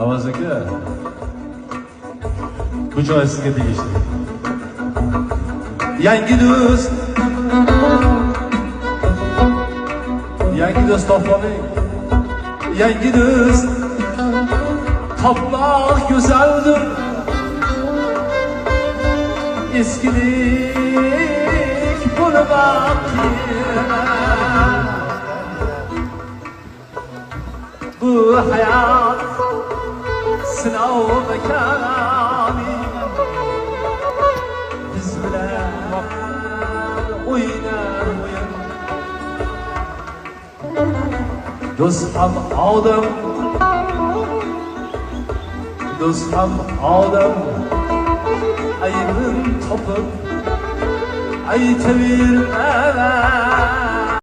Avaz aka, bu joy sizga tegishli. Yangi do'st topmoqning, yangi do'st topmoq go'zaldir. Eskilik bo'lmoq bu hayot sinov makoni, biz bilan o'ynar o'yin. Do'st ham odam, do'st ham odam, aybin topib aytaverma.